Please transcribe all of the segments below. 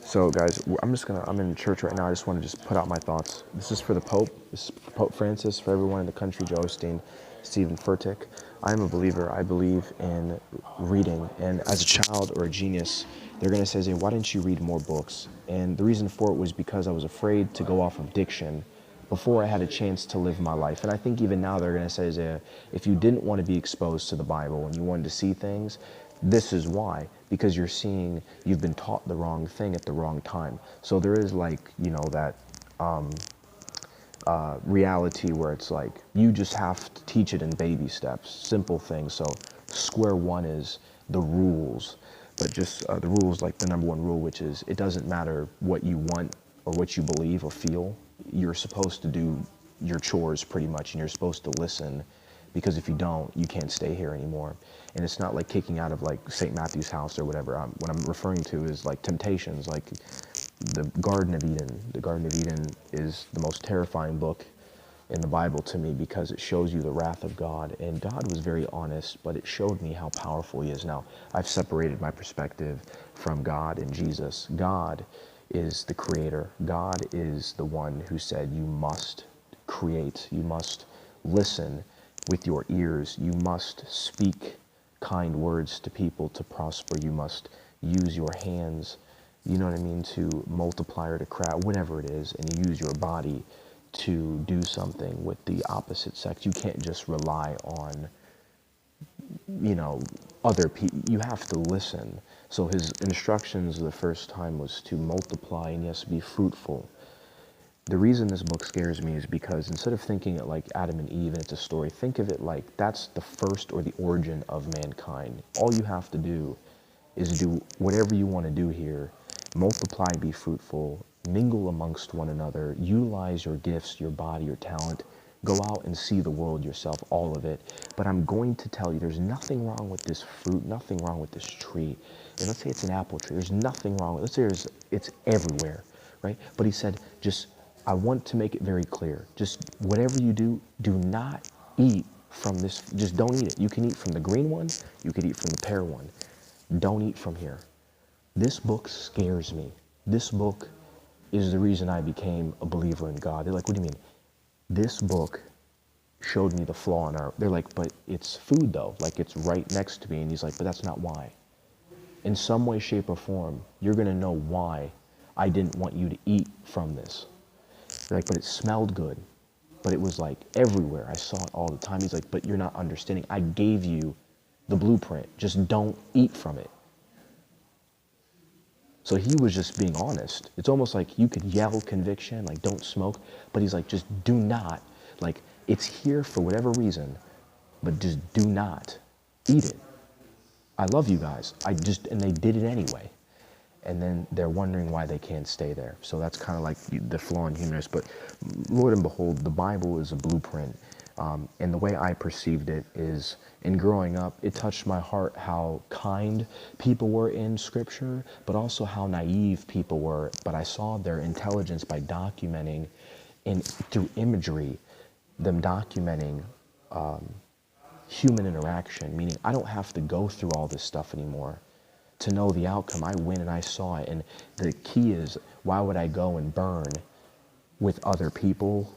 So, guys, I'm in church right now. I just want to just put out my thoughts. This is for the Pope. This is for Pope Francis, for everyone in the country, Joe Osteen, Stephen Furtick. I am a believer. I believe in reading. And as a child or a genius, they're going to say, why didn't you read more books? And the reason for it was because I was afraid to go off of diction before I had a chance to live my life. And I think even now they're going to say, Isaiah, if you didn't want to be exposed to the Bible and you wanted to see things, this is why. Because you've been taught the wrong thing at the wrong time. So there is that reality where it's like, you just have to teach it in baby steps, simple things. So square one is the rules, but just the rules, like the number one rule, which is it doesn't matter what you want or what you believe or feel. You're supposed to do your chores pretty much, and you're supposed to listen, because if you don't, you can't stay here anymore. And it's not like kicking out of like St. Matthew's house or whatever. What I'm referring to is like temptations, like the Garden of Eden. The Garden of Eden is the most terrifying book in the Bible to me, because it shows you the wrath of God. And God was very honest, but it showed me how powerful he is. Now, I've separated my perspective from God and Jesus. God is the creator. God is the one who said you must create, you must listen with your ears, you must speak kind words to people to prosper, you must use your hands, you know what I mean, to multiply or to crowd, whatever it is, and you use your body to do something with the opposite sex. You can't just rely on, other people. You have to listen. So his instructions the first time was to multiply and yes, be fruitful. The reason this book scares me is because instead of thinking it like Adam and Eve and it's a story, think of it like that's the first or the origin of mankind. All you have to do is do whatever you want to do here. Multiply, be fruitful, mingle amongst one another, utilize your gifts, your body, your talent. Go out and see the world yourself, all of it. But I'm going to tell you, there's nothing wrong with this fruit, nothing wrong with this tree. And let's say it's an apple tree. There's nothing wrong with it. Let's say it's everywhere, right? But he said, I want to make it very clear. Just whatever you do, do not eat from this. Just don't eat it. You can eat from the green one. You could eat from the pear one. Don't eat from here. This book scares me. This book is the reason I became a believer in God. They're like, what do you mean? This book showed me the flaw in our, they're like, but it's food though. Like it's right next to me. And he's like, but that's not why. In some way, shape or form, you're going to know why I didn't want you to eat from this. They're like, but it smelled good. But it was like everywhere. I saw it all the time. He's like, but you're not understanding. I gave you the blueprint. Just don't eat from it. So he was just being honest. It's almost like you could yell conviction, like don't smoke, but he's like, just do not. Like it's here for whatever reason, but just do not eat it. I love you guys. And they did it anyway. And then they're wondering why they can't stay there. So that's kind of like the flaw in humanness. But Lord and behold, the Bible is a blueprint. And the way I perceived it is, in growing up, it touched my heart how kind people were in Scripture, but also how naive people were. But I saw their intelligence by documenting, through imagery, them documenting human interaction, meaning I don't have to go through all this stuff anymore to know the outcome. I went and I saw it. And the key is, why would I go and burn with other people?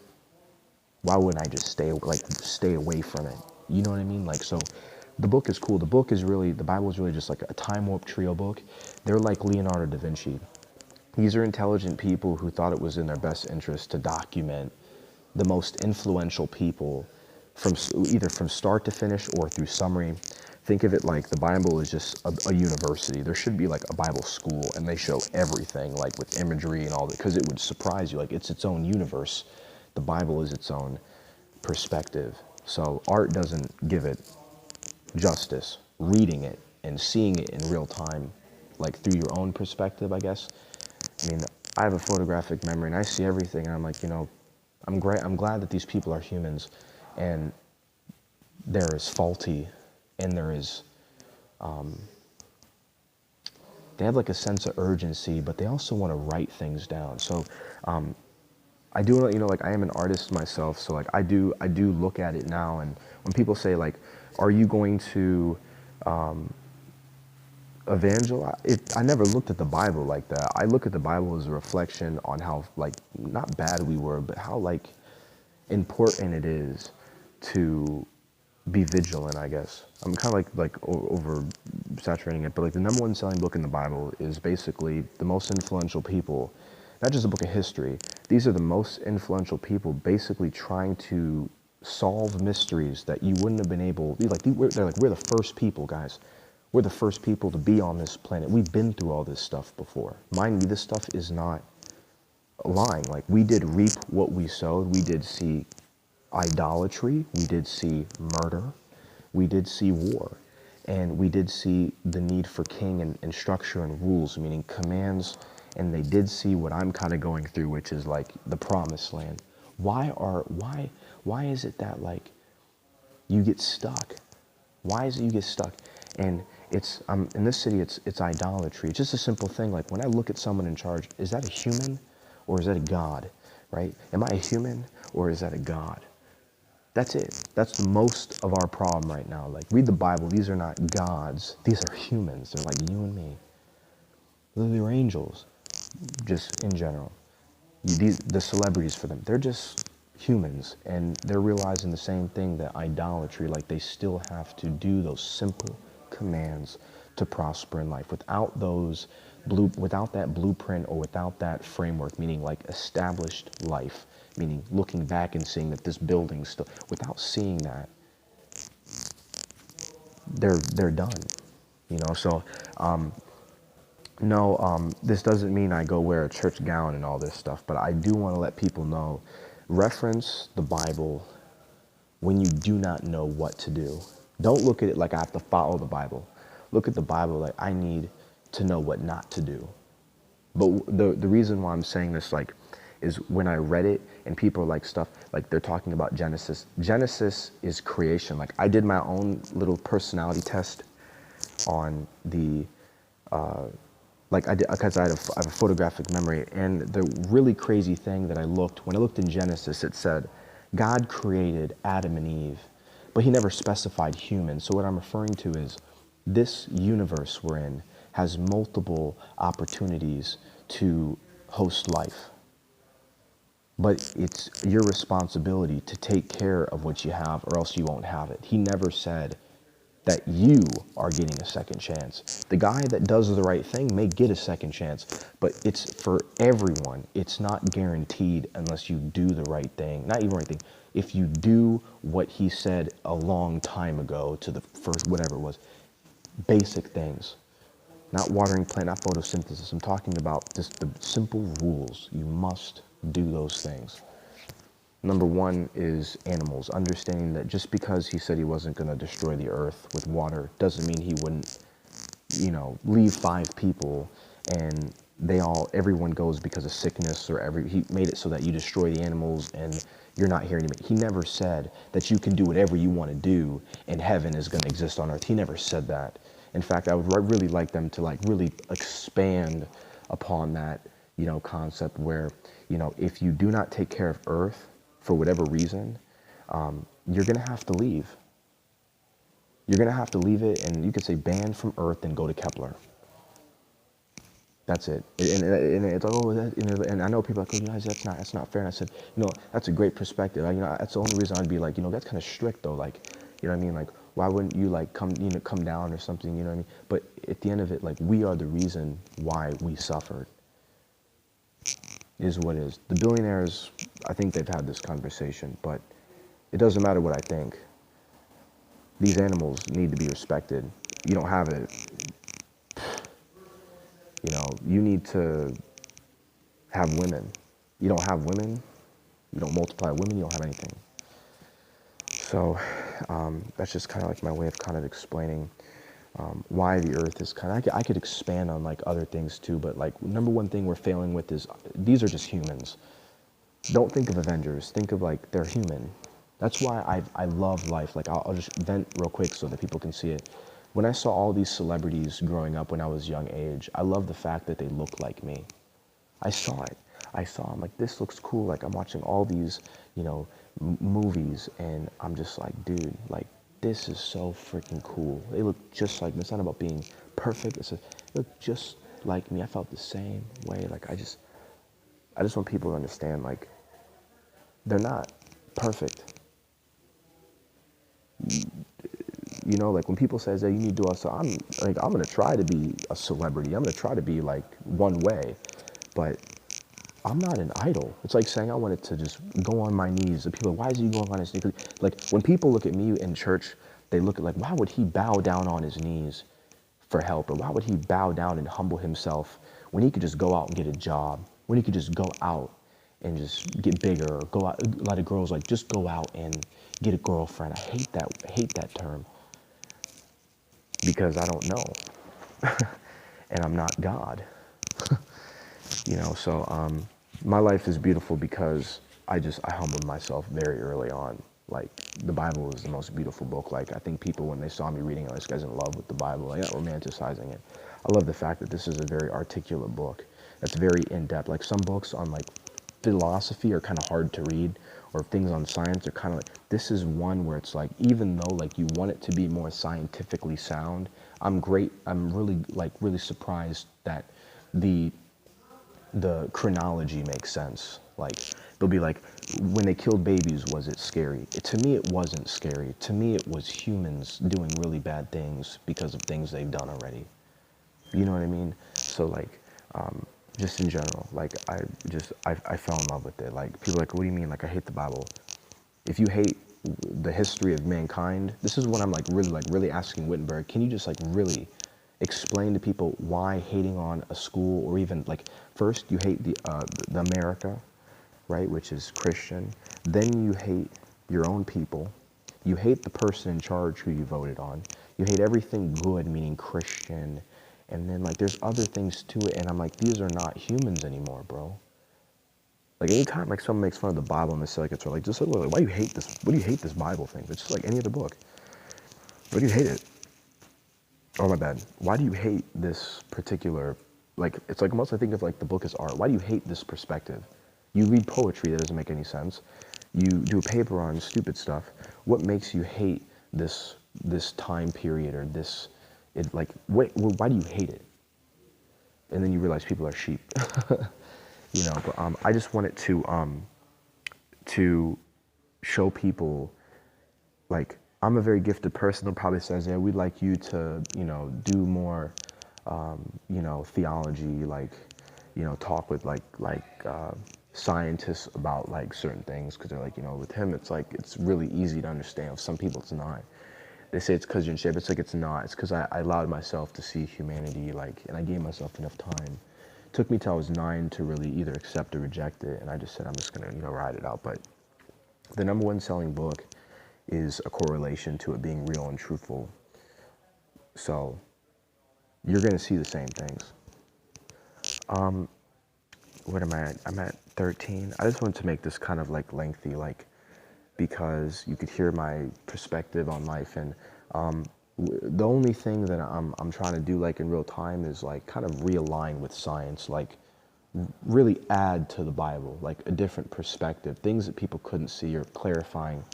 Why wouldn't I just stay away from it? You know what I mean? Like, so the book is cool. The Bible is really just like a time warp trio book. They're like Leonardo da Vinci. These are intelligent people who thought it was in their best interest to document the most influential people from either from start to finish or through summary. Think of it like the Bible is just a university. There should be like a Bible school, and they show everything like with imagery and all that, because it would surprise you. Like it's its own universe. The Bible is its own perspective. So art doesn't give it justice. Reading it and seeing it in real time, like through your own perspective, I guess. I mean, I have a photographic memory and I see everything, and I'm like, I'm glad that these people are humans, and they're as faulty, and they have like a sense of urgency, but they also want to write things down. So I do, like I am an artist myself, so like I do look at it now, and when people say like, are you going to I never looked at the Bible like that. I look at the Bible as a reflection on how, like, not bad we were, but how, like, important it is to be vigilant, I guess. I'm kind of over saturating it, but like the number one selling book in the Bible is basically the most influential people, not just a book of history. These are the most influential people basically trying to solve mysteries that you wouldn't have been able, they're like, we're the first people, guys. We're the first people to be on this planet. We've been through all this stuff before. Mind you, this stuff is not lying. Like, we did reap what we sowed. We did see idolatry. We did see murder. We did see war. And we did see the need for king and structure and rules, meaning commands. And they did see what I'm kind of going through, which is like the promised land. Why is it that, like, you get stuck? Why is it you get stuck? And it's in this city, it's idolatry. It's just a simple thing. Like, when I look at someone in charge, is that a human or is that a God, right? Am I a human or is that a God? That's it. That's the most of our problem right now. Like, read the Bible. These are not gods. These are humans. They're like you and me. They're angels, just in general. The celebrities for them, they're just humans, and they're realizing the same thing, that idolatry, like, they still have to do those simple commands to prosper in life. Without that blueprint, or without that framework, meaning like established life, meaning looking back and seeing that this building still, without seeing that, they're done, you know. So no, this doesn't mean I go wear a church gown and all this stuff, but I do want to let people know, reference the Bible when you do not know what to do. Don't look at it like I have to follow the Bible. Look at the Bible like I need to know what not to do. But the reason why I'm saying this, like, is when I read it and people are like stuff, like they're talking about Genesis. Genesis is creation. Like, I did my own little personality test on the, like I did, because I have a photographic memory. And the really crazy thing that when I looked in Genesis, it said, God created Adam and Eve, but he never specified humans. So what I'm referring to is this universe we're in has multiple opportunities to host life. But it's your responsibility to take care of what you have, or else you won't have it. He never said that you are getting a second chance. The guy that does the right thing may get a second chance, but it's for everyone. It's not guaranteed unless you do the right thing. Not even the right thing. If you do what he said a long time ago to the first, whatever it was, basic things. Not watering plant, not photosynthesis. I'm talking about just the simple rules. You must do those things. Number one is animals. Understanding that just because he said he wasn't going to destroy the earth with water doesn't mean he wouldn't, leave 5 people and everyone goes because of sickness, or he made it so that you destroy the animals and you're not here anymore. He never said that you can do whatever you want to do and heaven is going to exist on earth. He never said that. In fact, I would really like them to really expand upon that, concept where, if you do not take care of earth for whatever reason, you're going to have to leave. You're going to have to leave it, and you could say banned from earth and go to Kepler. That's it. And it's like, and I know people are like, that's not fair. And I said, that's a great perspective. That's the only reason I'd be like, that's kind of strict though. Like, you know what I mean? Like, why wouldn't you come down or something? You know what I mean? But at the end of it, like, we are the reason why we suffered. Is what is. The billionaires, I think they've had this conversation, but it doesn't matter what I think. These animals need to be respected. You don't have it. You need to have women. You don't have women, you don't multiply women, you don't have anything. So that's just kind of like my way of kind of explaining why the earth is I could expand on like other things too, but like number one thing we're failing with is these are just humans. Don't think of Avengers, think of like they're human. That's why I love life. Like I'll just vent real quick so that people can see it. When I saw all these celebrities growing up when I was young age, I love the fact that they look like me. I saw it. I'm like, this looks cool. Like I'm watching all these, movies, and I'm just like, dude, like this is so freaking cool. They look just like me. It's not about being perfect. They look just like me. I felt the same way. Like I just want people to understand, like, they're not perfect. You know, like when people say, "Hey, you need to do also," I'm gonna try to be a celebrity. I'm gonna try to be like one way, but I'm not an idol. It's like saying I wanted to just go on my knees. And people are, why is he going on his knees? Like when people look at me in church, they look at like, why would he bow down on his knees for help? Or why would he bow down and humble himself when he could just go out and get a job? When he could just go out and just get bigger, or go out. A lot of girls like, just go out and get a girlfriend. I hate that term, because I don't know, and I'm not God. You know, so my life is beautiful because I humbled myself very early on. Like, the Bible is the most beautiful book. Like, I think people, when they saw me reading it, this guy's in love with the Bible, like, not romanticizing it. I love the fact that this is a very articulate book that's very in-depth. Like, some books on like philosophy are kind of hard to read, or things on science are kind of like, this is one where it's like, even though like you want it to be more scientifically sound, I'm really surprised that the chronology makes sense. Like, they'll be like, when they killed babies, was it scary? To me, it wasn't scary. To me, it was humans doing really bad things because of things they've done already. You know what I mean? So like, just in general, like I fell in love with it. Like, people are like, what do you mean? Like, I hate the Bible. If you hate the history of mankind, this is what I'm really asking Wittenberg. Can you just like really explain to people why hating on a school, or even like, first you hate the America, right, which is Christian. Then you hate your own people. You hate the person in charge who you voted on. You hate everything good, meaning Christian. And then like there's other things to it, and I'm like, these are not humans anymore, bro. Like, anytime like someone makes fun of the Bible and they say like it's like, just like, why do you hate this? What do you hate this Bible thing? It's just like any other book. Why do you hate it? Oh, my bad. Why do you hate this particular, like, it's like almost I think of like the book as art. Why do you hate this perspective? You read poetry that doesn't make any sense. You do a paper on stupid stuff. What makes you hate this time period, or this, it like, why do you hate it? And then you realize people are sheep. You know, but I just wanted to show people, like, I'm a very gifted person who probably says, yeah, we'd like you to, you know, do more, you know, theology, like, you know, talk with scientists about like certain things, because they're like, you know, with him, it's like, it's really easy to understand. With some people, it's not. They say it's because you're in shape. It's like, it's not. It's because I allowed myself to see humanity, like, and I gave myself enough time. It took me till I was 9 to really either accept or reject it, and I just said, I'm just gonna, you know, ride it out. But the #1 selling book is a correlation to it being real and truthful. So you're gonna see the same things. What am I at? I'm at 13. I just wanted to make this kind of like lengthy, like, because you could hear my perspective on life. And the only thing that I'm trying to do like in real time is like kind of realign with science, like really add to the Bible, like a different perspective, things that people couldn't see, or clarifying.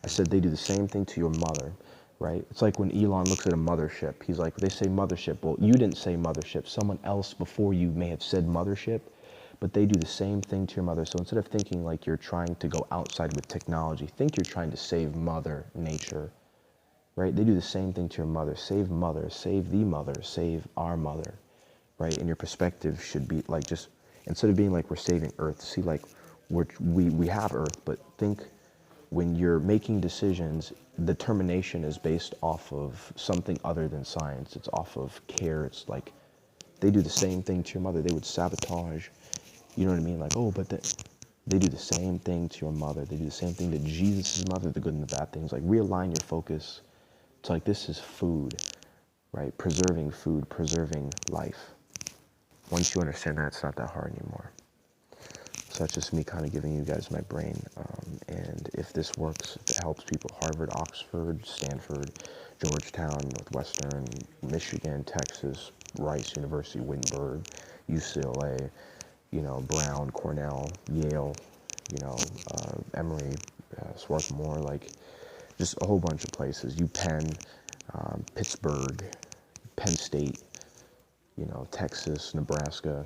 I said they do the same thing to your mother, right? It's like when Elon looks at a mothership, he's like, they say mothership. Well, you didn't say mothership. Someone else before you may have said mothership, but they do the same thing to your mother. So instead of thinking like you're trying to go outside with technology, think you're trying to save Mother Nature, right? They do the same thing to your mother. Save mother, save the mother, save our mother, right? And your perspective should be like, just instead of being like we're saving Earth, see like we have Earth, but think when you're making decisions, determination is based off of something other than science. It's off of care. It's like they do the same thing to your mother. They would sabotage. You know what I mean? Like, oh, but they do the same thing to your mother. They do the same thing to Jesus' mother, the good and the bad things. Like, realign your focus. It's like, this is food, right? Preserving food, preserving life. Once you understand that, it's not that hard anymore. So that's just me kind of giving you guys my brain. And if this works, if it helps people, Harvard, Oxford, Stanford, Georgetown, Northwestern, Michigan, Texas, Rice University, Wittenberg, UCLA, you know, Brown, Cornell, Yale, you know, Emory, Swarthmore, like, just a whole bunch of places. UPenn, Pittsburgh, Penn State, Texas, Nebraska,